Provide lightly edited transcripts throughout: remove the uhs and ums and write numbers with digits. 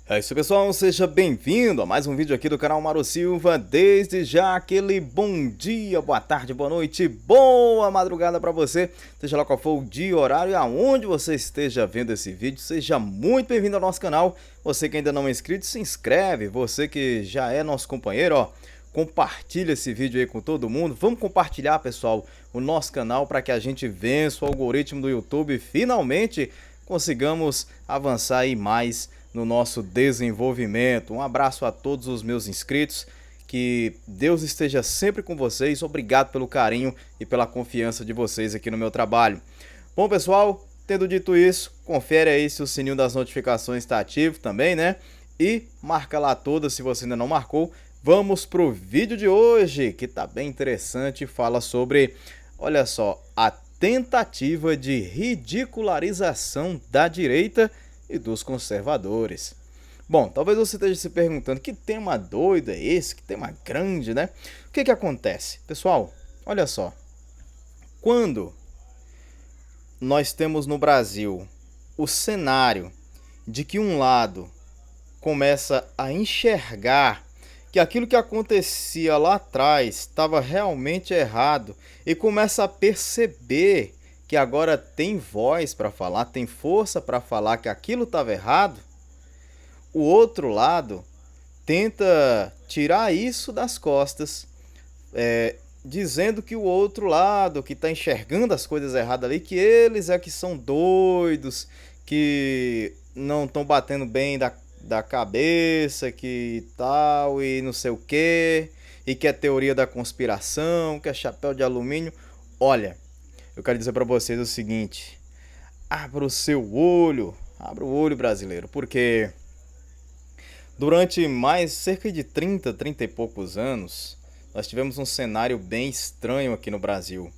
É isso, pessoal, seja bem-vindo a mais um vídeo aqui do canal Mauro Silva. Desde já aquele bom dia, boa tarde, boa noite, boa madrugada para você, seja lá qual for o dia, horário e aonde você esteja vendo esse vídeo. Seja muito bem-vindo ao nosso canal. Você que ainda não é inscrito, se inscreve. Você que já é nosso companheiro, ó, compartilha esse vídeo aí com todo mundo. Vamos compartilhar, pessoal, o nosso canal para que a gente vença o algoritmo do YouTube e finalmente consigamos avançar aí mais no nosso desenvolvimento. Um abraço a todos os meus inscritos, que Deus esteja sempre com vocês. Obrigado pelo carinho e pela confiança de vocês aqui no meu trabalho. Bom, pessoal, tendo dito isso, confere aí se o sininho das notificações está ativo também, né? E marca lá todas se você ainda não marcou. Vamos pro vídeo de hoje, que tá bem interessante, fala sobre, olha só, a tentativa de ridicularização da direita e dos conservadores. Bom, talvez você esteja se perguntando que tema doido é esse, que tema grande, né? O que acontece? Pessoal, olha só, quando nós temos no Brasil o cenário de que um lado começa a enxergar que aquilo que acontecia lá atrás estava realmente errado e começa a perceber que agora tem voz para falar, tem força para falar que aquilo estava errado, o outro lado tenta tirar isso das costas, dizendo que o outro lado, que está enxergando as coisas erradas ali, que eles é que são doidos, que não estão batendo bem da cabeça, que tal, e não sei o que, e que é teoria da conspiração, que é chapéu de alumínio. Olha, eu quero dizer para vocês o seguinte: abra o seu olho, abra o olho, brasileiro, porque durante mais cerca de 30 e poucos anos, nós tivemos um cenário bem estranho aqui no Brasil.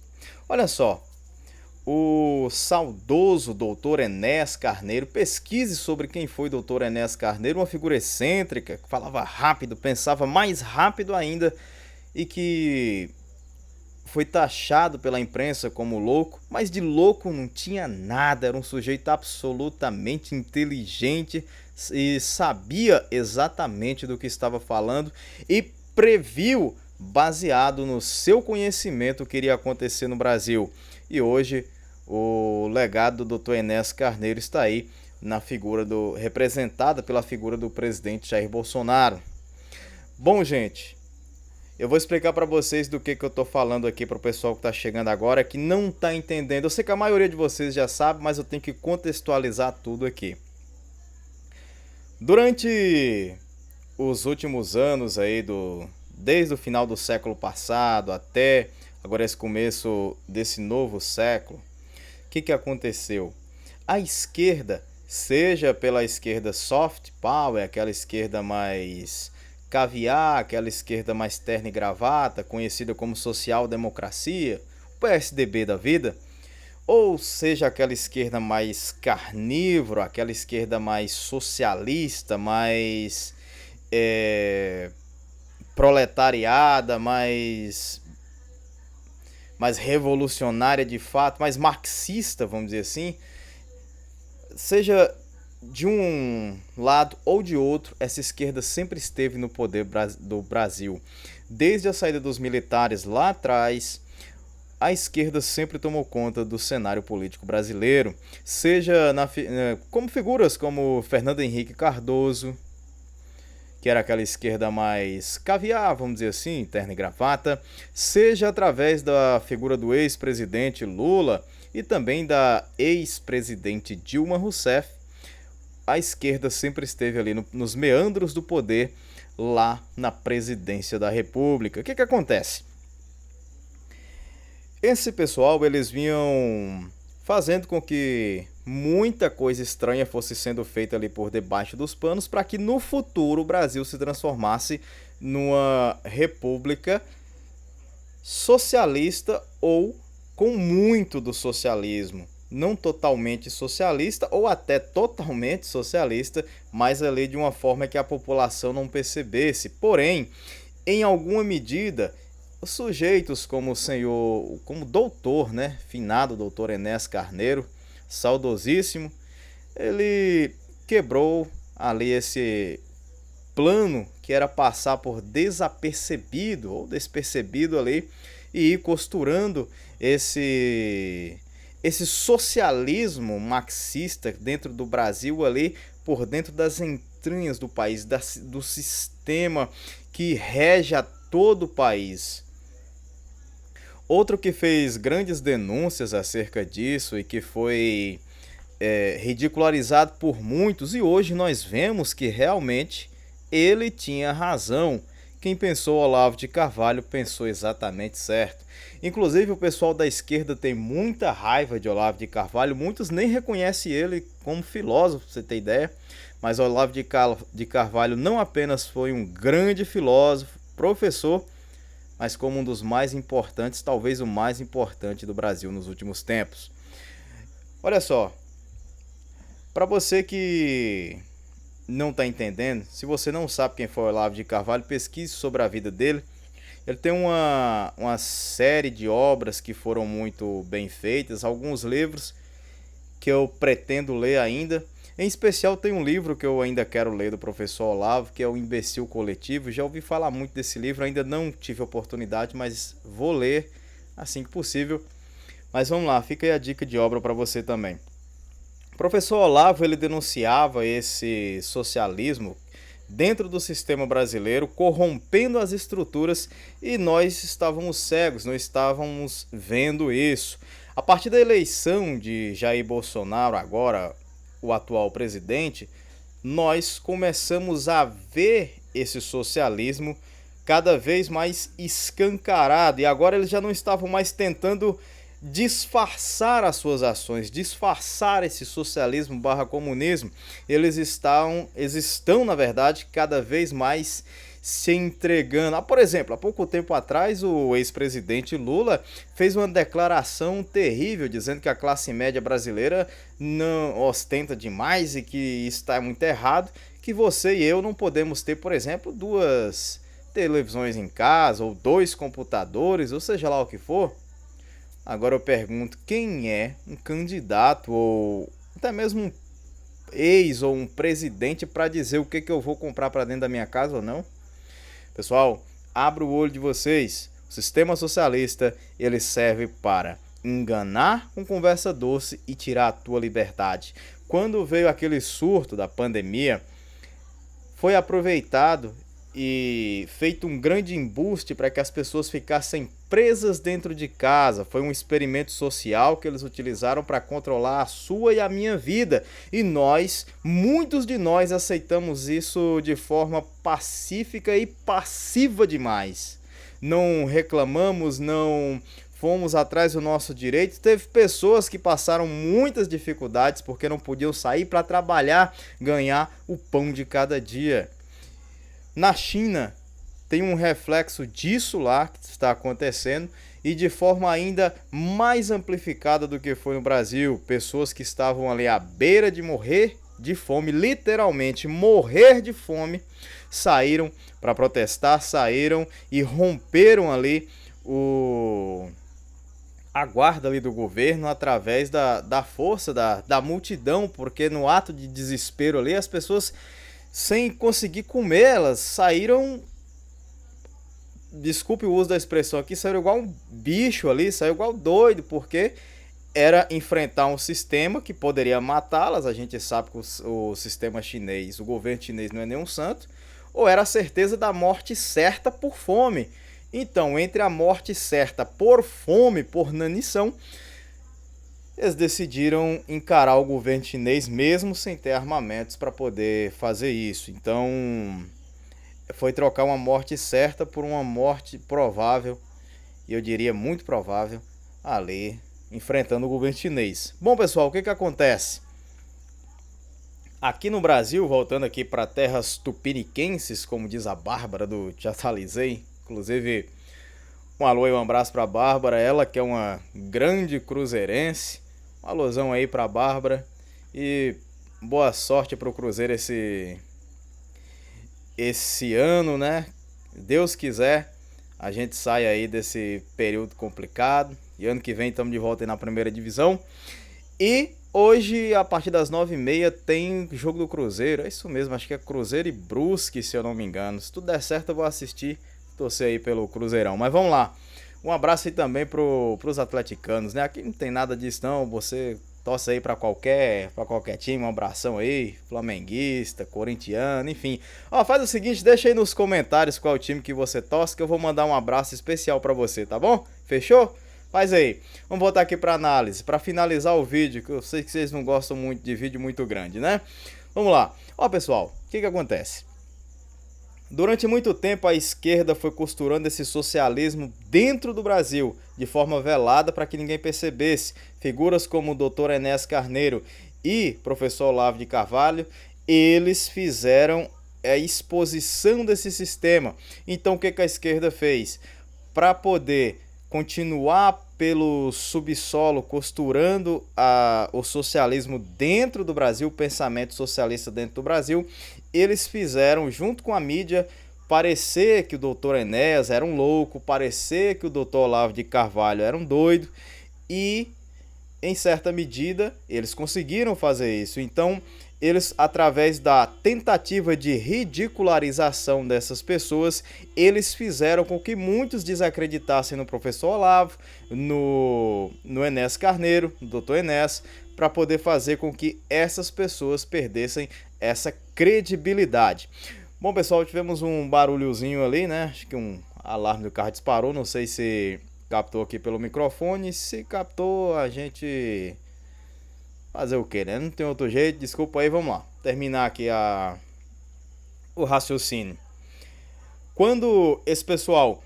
Olha só, o saudoso doutor Enéas Carneiro, pesquise sobre quem foi o doutor Enéas Carneiro, uma figura excêntrica, que falava rápido, pensava mais rápido ainda e que foi taxado pela imprensa como louco, mas de louco não tinha nada, era um sujeito absolutamente inteligente e sabia exatamente do que estava falando e previu, baseado no seu conhecimento, o que iria acontecer no Brasil. E hoje o legado do Dr. Enéas Carneiro está aí na figura representada pela figura do presidente Jair Bolsonaro. Bom, gente, eu vou explicar para vocês do que eu tô falando aqui para o pessoal que está chegando agora, que não está entendendo. Eu sei que a maioria de vocês já sabe, mas eu tenho que contextualizar tudo aqui. Durante os últimos anos aí, desde o final do século passado até agora esse começo desse novo século, o que aconteceu? A esquerda, seja pela esquerda soft power, aquela esquerda mais caviar, aquela esquerda mais terno e gravata, conhecida como social-democracia, o PSDB da vida, ou seja aquela esquerda mais carnívora, aquela esquerda mais socialista, mais proletariada, mais revolucionária de fato, mais marxista, vamos dizer assim, seja de um lado ou de outro, essa esquerda sempre esteve no poder do Brasil. Desde a saída dos militares lá atrás, a esquerda sempre tomou conta do cenário político brasileiro, seja como figuras como Fernando Henrique Cardoso, que era aquela esquerda mais caviar, vamos dizer assim, terno e gravata, seja através da figura do ex-presidente Lula e também da ex-presidente Dilma Rousseff. A esquerda sempre esteve ali nos meandros do poder, lá na presidência da República. O que acontece? Esse pessoal, eles vinham fazendo com que muita coisa estranha fosse sendo feita ali por debaixo dos panos, para que no futuro o Brasil se transformasse numa república socialista ou com muito do socialismo. Não totalmente socialista ou até totalmente socialista, mas ali de uma forma que a população não percebesse. Porém, em alguma medida, sujeitos como o senhor, como doutor, né, finado doutor Enéas Carneiro, saudosíssimo, ele quebrou ali esse plano que era passar por desapercebido ou despercebido ali e ir costurando esse socialismo marxista dentro do Brasil ali, por dentro das entranhas do país, do sistema que rege a todo o país. Outro que fez grandes denúncias acerca disso e que foi ridicularizado por muitos, e hoje nós vemos que realmente ele tinha razão. Quem pensou Olavo de Carvalho pensou exatamente certo. Inclusive o pessoal da esquerda tem muita raiva de Olavo de Carvalho, muitos nem reconhecem ele como filósofo, pra você ter ideia. Mas Olavo de Carvalho não apenas foi um grande filósofo, professor, mas como um dos mais importantes, talvez o mais importante do Brasil nos últimos tempos. Olha só, para você que não está entendendo, se você não sabe quem foi Olavo de Carvalho, pesquise sobre a vida dele. Ele tem uma série de obras que foram muito bem feitas, alguns livros que eu pretendo ler ainda. Em especial tem um livro que eu ainda quero ler do professor Olavo, que é O Imbecil Coletivo. Já ouvi falar muito desse livro, ainda não tive oportunidade, mas vou ler assim que possível. Mas vamos lá, fica aí a dica de obra para você também. O professor Olavo, ele denunciava esse socialismo dentro do sistema brasileiro, corrompendo as estruturas, e nós estávamos cegos, não estávamos vendo isso. A partir da eleição de Jair Bolsonaro, agora o atual presidente, nós começamos a ver esse socialismo cada vez mais escancarado, e agora eles já não estavam mais tentando disfarçar as suas ações, disfarçar esse socialismo barra comunismo. Eles estão, na verdade, cada vez mais se entregando. Por exemplo, há pouco tempo atrás, o ex-presidente Lula fez uma declaração terrível, dizendo que a classe média brasileira não ostenta demais e que está muito errado, que você e eu não podemos ter, por exemplo, 2 televisões em casa, ou 2 computadores, ou seja lá o que for. Agora eu pergunto, quem é um candidato ou até mesmo um ex ou um presidente para dizer o que eu vou comprar para dentro da minha casa ou não? Pessoal, abra o olho de vocês. O sistema socialista, ele serve para enganar com conversa doce e tirar a tua liberdade. Quando veio aquele surto da pandemia, foi aproveitado e feito um grande embuste para que as pessoas ficassem presas dentro de casa. Foi um experimento social que eles utilizaram para controlar a sua e a minha vida. E nós, muitos de nós, aceitamos isso de forma pacífica e passiva demais. Não reclamamos, não fomos atrás do nosso direito. Teve pessoas que passaram muitas dificuldades porque não podiam sair para trabalhar, ganhar o pão de cada dia. Na China, tem um reflexo disso lá que está acontecendo e de forma ainda mais amplificada do que foi no Brasil. Pessoas que estavam ali à beira de morrer de fome, literalmente morrer de fome, saíram para protestar, saíram e romperam ali a guarda ali do governo através da força da multidão, porque no ato de desespero ali as pessoas, sem conseguir comer, elas saíram, desculpe o uso da expressão aqui, saíram igual um bicho ali, saiu igual doido, porque era enfrentar um sistema que poderia matá-las. A gente sabe que o sistema chinês, o governo chinês não é nenhum santo, ou era a certeza da morte certa por fome. Então, entre a morte certa por fome, por inanição, eles decidiram encarar o governo chinês mesmo sem ter armamentos para poder fazer isso. Então, foi trocar uma morte certa por uma morte provável, e eu diria muito provável, ali, enfrentando o governo chinês. Bom, pessoal, o que acontece? Aqui no Brasil, voltando aqui para terras tupiniquenses, como diz a Bárbara do Te Atualizei, inclusive um alô e um abraço para a Bárbara, ela que é uma grande cruzeirense. Um alôzão aí para a Bárbara e boa sorte para o Cruzeiro esse ano, né? Deus quiser, a gente sai aí desse período complicado e ano que vem estamos de volta aí na primeira divisão. E Hoje, a partir das 9h30, tem jogo do Cruzeiro. É isso mesmo, acho que é Cruzeiro e Brusque, se eu não me engano. Se tudo der certo, eu vou assistir, torcer aí pelo Cruzeirão. Mas vamos lá. Um abraço aí também pros atleticanos, né? Aqui não tem nada disso não, você torce aí pra qualquer time, um abração aí, flamenguista, corintiano, enfim. Ó, faz o seguinte, deixa aí nos comentários qual time que você torce, que eu vou mandar um abraço especial pra você, tá bom? Fechou? Faz aí. Vamos voltar aqui pra análise, pra finalizar o vídeo, que eu sei que vocês não gostam muito de vídeo muito grande, né? Vamos lá. Ó, pessoal, o que acontece? Durante muito tempo, a esquerda foi costurando esse socialismo dentro do Brasil, de forma velada para que ninguém percebesse. Figuras como o Dr. Enéas Carneiro e professor Olavo de Carvalho, eles fizeram a exposição desse sistema. Então, o que a esquerda fez? Para poder continuar pelo subsolo costurando o socialismo dentro do Brasil, o pensamento socialista dentro do Brasil, eles fizeram, junto com a mídia, parecer que o doutor Enéas era um louco, parecer que o doutor Olavo de Carvalho era um doido, e, em certa medida, eles conseguiram fazer isso. Então, eles, através da tentativa de ridicularização dessas pessoas, eles fizeram com que muitos desacreditassem no professor Olavo, no Enéas Carneiro, no Dr. Enéas, para poder fazer com que essas pessoas perdessem essa credibilidade. Bom, pessoal, tivemos um barulhozinho ali, né? Acho que um alarme do carro disparou, não sei se captou aqui pelo microfone. Se captou, a gente... fazer o que, né? Não tem outro jeito, desculpa aí, vamos lá. Terminar aqui o raciocínio. Quando esse pessoal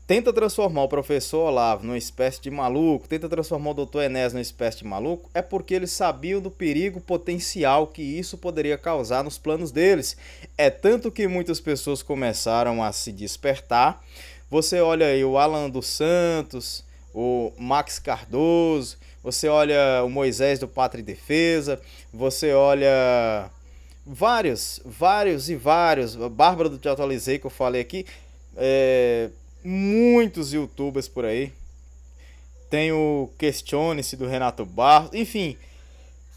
tenta transformar o professor Olavo numa espécie de maluco, tenta transformar o doutor Enéas numa espécie de maluco, é porque eles sabiam do perigo potencial que isso poderia causar nos planos deles. É tanto que muitas pessoas começaram a se despertar. Você olha aí o Alan dos Santos, o Max Cardoso, você olha o Moisés do Pátria e Defesa, você olha vários, a Bárbara do Te Atualizei que eu falei aqui, muitos youtubers por aí, tem o Questione-se do Renato Barros, enfim,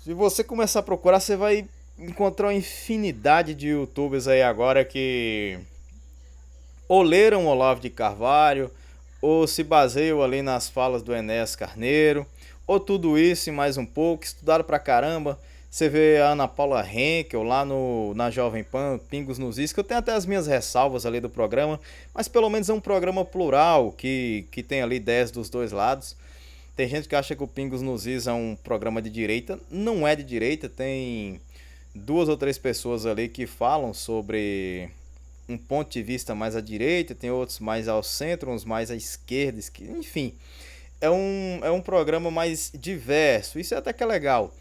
se você começar a procurar, você vai encontrar uma infinidade de youtubers aí agora que ou leram Olavo de Carvalho, ou se baseiam ali nas falas do Enéas Carneiro, ou tudo isso e mais um pouco, estudaram pra caramba. Você vê a Ana Paula Henkel lá na Jovem Pan, Pingos nos Is, que eu tenho até as minhas ressalvas ali do programa, mas pelo menos é um programa plural, que tem ali ideias dos dois lados. Tem gente que acha que o Pingos nos Is é um programa de direita, não é de direita, tem 2 ou 3 pessoas ali que falam sobre um ponto de vista mais à direita, tem outros mais ao centro, uns mais à esquerda, enfim, é um programa mais diverso, isso até que é legal,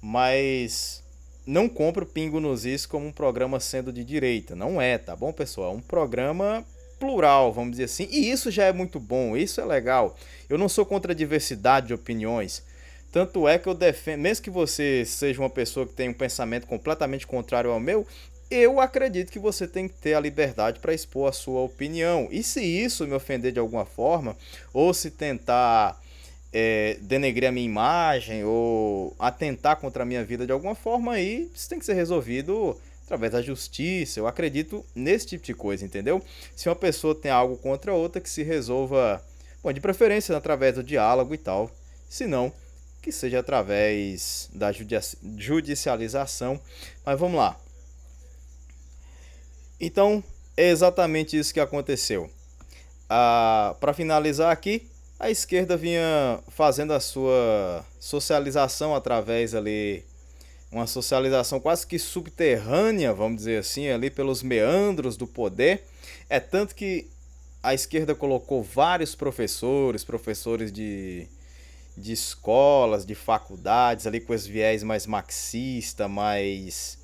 mas não compre o Pingo nos Is como um programa sendo de direita, não é, tá bom, pessoal? É um programa plural, vamos dizer assim, e isso já é muito bom, isso é legal. Eu não sou contra a diversidade de opiniões, tanto é que eu defendo, mesmo que você seja uma pessoa que tem um pensamento completamente contrário ao meu, eu acredito que você tem que ter a liberdade para expor a sua opinião. E se isso me ofender de alguma forma, ou se tentar denegrir a minha imagem, ou atentar contra a minha vida de alguma forma, aí isso tem que ser resolvido através da justiça. Eu acredito nesse tipo de coisa, entendeu? Se uma pessoa tem algo contra a outra, que se resolva, bom, de preferência através do diálogo e tal. Se não, que seja através da judicialização. Mas vamos lá. Então, é exatamente isso que aconteceu. Para finalizar aqui, a esquerda vinha fazendo a sua socialização através ali, uma socialização quase que subterrânea, vamos dizer assim, ali pelos meandros do poder. É tanto que a esquerda colocou vários professores de escolas, de faculdades, ali com esse viés mais marxista, mais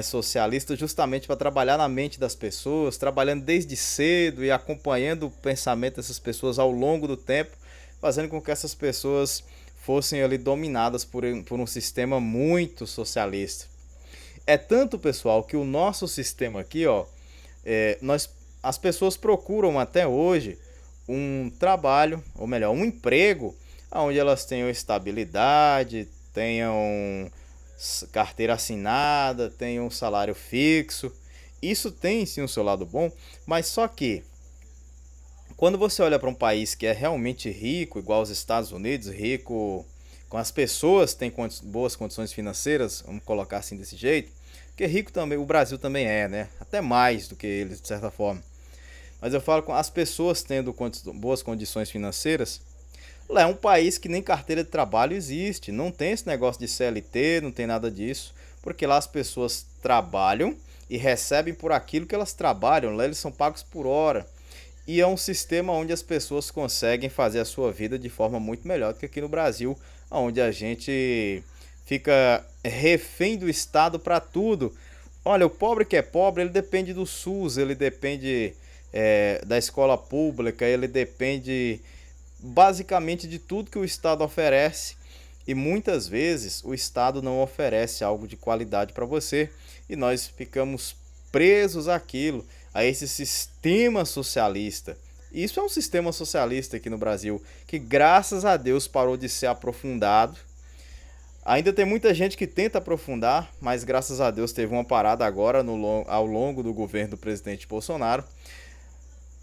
socialista, justamente para trabalhar na mente das pessoas, trabalhando desde cedo e acompanhando o pensamento dessas pessoas ao longo do tempo, fazendo com que essas pessoas fossem ali dominadas por um sistema muito socialista. É tanto, pessoal, que o nosso sistema aqui, ó, as pessoas procuram até hoje um trabalho, ou melhor, um emprego, onde elas tenham estabilidade, tenham carteira assinada, tenham um salário fixo. Isso tem sim o seu lado bom, mas só que quando você olha para um país que é realmente rico, igual os Estados Unidos, rico com as pessoas que têm boas condições financeiras, vamos colocar assim desse jeito, porque rico também, o Brasil também é, né? Até mais do que eles, de certa forma. Mas eu falo com as pessoas tendo boas condições financeiras. Lá é um país que nem carteira de trabalho existe, não tem esse negócio de CLT, não tem nada disso, porque lá as pessoas trabalham e recebem por aquilo que elas trabalham, lá eles são pagos por hora. E é um sistema onde as pessoas conseguem fazer a sua vida de forma muito melhor do que aqui no Brasil, onde a gente fica refém do Estado para tudo. Olha, o pobre que é pobre, ele depende do SUS, ele depende da escola pública, ele depende basicamente de tudo que o Estado oferece. E muitas vezes o Estado não oferece algo de qualidade para você e nós ficamos presos àquilo, a esse sistema socialista. Isso é um sistema socialista aqui no Brasil que, graças a Deus, parou de ser aprofundado. Ainda tem muita gente que tenta aprofundar, mas graças a Deus teve uma parada agora ao longo do governo do presidente Bolsonaro.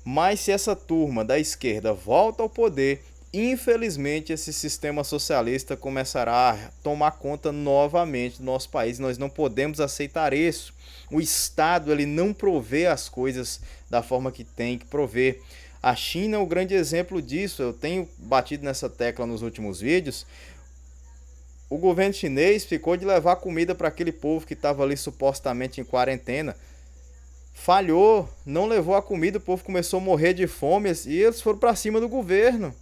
Mas se essa turma da esquerda volta ao poder, infelizmente esse sistema socialista começará a tomar conta novamente do nosso país. Nós não podemos aceitar isso. O Estado ele não provê as coisas da forma que tem que prover. A China é o grande exemplo disso. Eu tenho batido nessa tecla nos últimos vídeos. O governo chinês ficou de levar comida para aquele povo que estava ali supostamente em quarentena. Falhou, não levou a comida, o povo começou a morrer de fome e eles foram para cima do governo.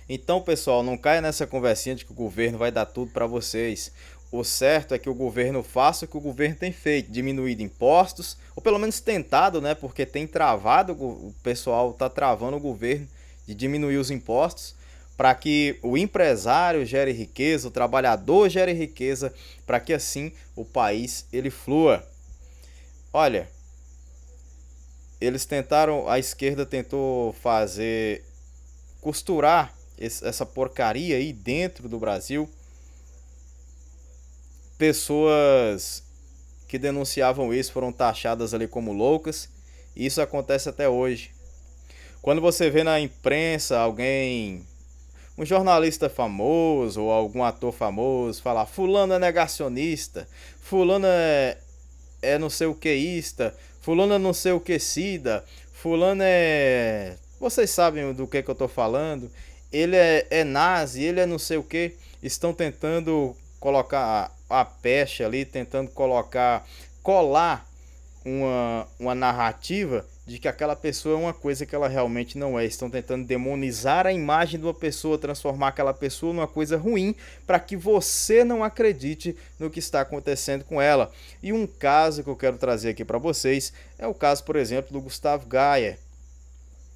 Então, pessoal, não caia nessa conversinha de que o governo vai dar tudo para vocês. O certo é que o governo faça o que o governo tem feito, diminuído impostos, ou pelo menos tentado, né? Porque tem travado, o pessoal está travando o governo de diminuir os impostos, para que o empresário gere riqueza, o trabalhador gere riqueza, para que assim o país ele flua. Olha, a esquerda tentou costurar essa porcaria aí dentro do Brasil. Pessoas que denunciavam isso foram taxadas ali como loucas, e isso acontece até hoje. Quando você vê na imprensa um jornalista famoso ou algum ator famoso falar fulano é negacionista, fulano é não sei o queísta, fulano é não sei o quecida, fulano é... Vocês sabem do que eu tô falando. Ele é nazi, ele é não sei o que. Estão tentando colocar a pecha ali, tentando colar uma narrativa de que aquela pessoa é uma coisa que ela realmente não é. Estão tentando demonizar a imagem de uma pessoa, transformar aquela pessoa numa coisa ruim, para que você não acredite no que está acontecendo com ela. E um caso que eu quero trazer aqui para vocês é o caso, por exemplo, do Gustavo Gaia,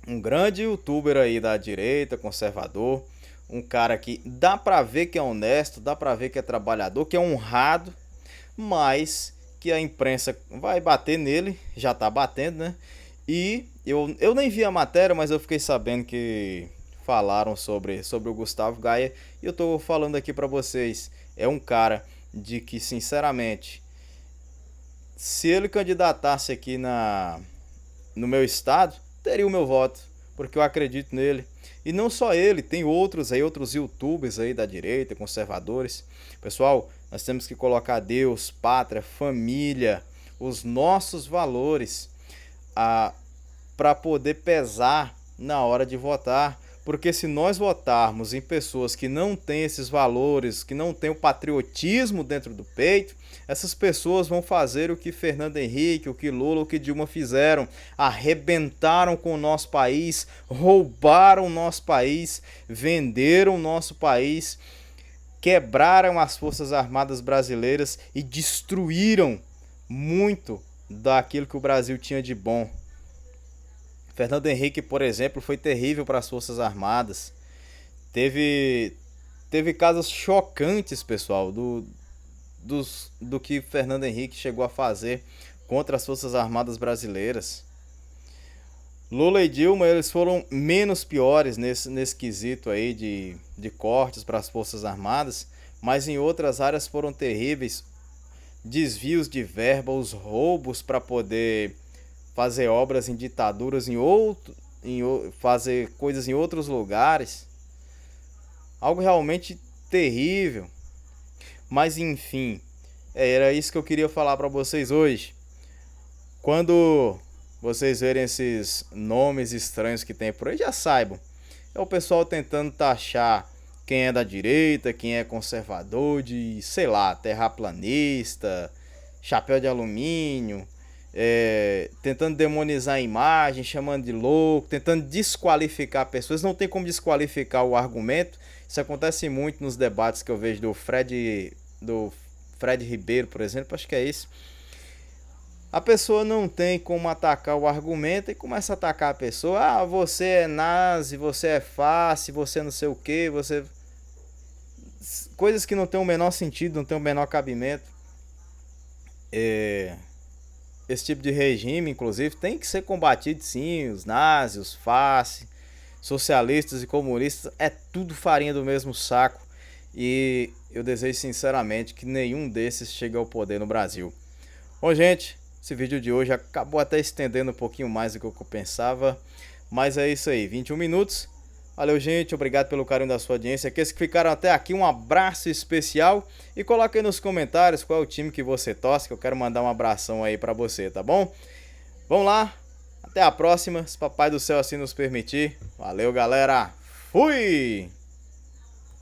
um grande youtuber aí da direita, conservador, um cara que dá para ver que é honesto, dá para ver que é trabalhador, que é honrado, mas que a imprensa vai bater nele, já tá batendo, né? E eu nem vi a matéria, mas eu fiquei sabendo que falaram sobre o Gustavo Gaia. E eu tô falando aqui pra vocês. É um cara de que, sinceramente, se ele candidatasse aqui no meu estado, teria o meu voto, porque eu acredito nele. E não só ele, tem outros youtubers aí da direita, conservadores. Pessoal, nós temos que colocar Deus, pátria, família, os nossos valores para poder pesar na hora de votar. Porque se nós votarmos em pessoas que não têm esses valores, que não têm o patriotismo dentro do peito, essas pessoas vão fazer o que Fernando Henrique, o que Lula, o que Dilma fizeram. Arrebentaram com o nosso país, roubaram o nosso país, venderam o nosso país, quebraram as Forças Armadas brasileiras e destruíram muito daquilo que o Brasil tinha de bom. Fernando Henrique, por exemplo, foi terrível para as Forças Armadas. Teve casos chocantes, pessoal, do que Fernando Henrique chegou a fazer contra as Forças Armadas brasileiras. Lula e Dilma, eles foram menos piores nesse quesito aí de cortes para as Forças Armadas, mas em outras áreas foram terríveis. Desvios de verba, os roubos para poder fazer obras em ditaduras fazer coisas em outros lugares. Algo realmente terrível. Mas enfim, era isso que eu queria falar para vocês hoje. Quando vocês verem esses nomes estranhos que tem por aí, já saibam. É o pessoal tentando taxar quem é da direita, quem é conservador, de, sei lá, terraplanista, chapéu de alumínio, tentando demonizar a imagem, chamando de louco, tentando desqualificar pessoas. Não tem como desqualificar o argumento. Isso acontece muito nos debates que eu vejo do Fred Ribeiro, por exemplo, acho que é isso. A pessoa não tem como atacar o argumento e começa a atacar a pessoa. Ah, você é nazi, você é fácil, você não sei o que, você... Coisas que não tem o menor sentido, não tem o menor cabimento. Esse tipo de regime, inclusive, tem que ser combatido sim. Os nazis, os fascistas, socialistas e comunistas, é tudo farinha do mesmo saco. E eu desejo sinceramente que nenhum desses chegue ao poder no Brasil. Bom, gente, esse vídeo de hoje acabou até estendendo um pouquinho mais do que eu pensava. Mas é isso aí, 21 minutos. Valeu, gente, obrigado pelo carinho da sua audiência. Aqueles que ficaram até aqui, um abraço especial. E coloque aí nos comentários qual é o time que você torce, que eu quero mandar um abração aí pra você, tá bom? Vamos lá, até a próxima, se papai do céu assim nos permitir. Valeu, galera, fui!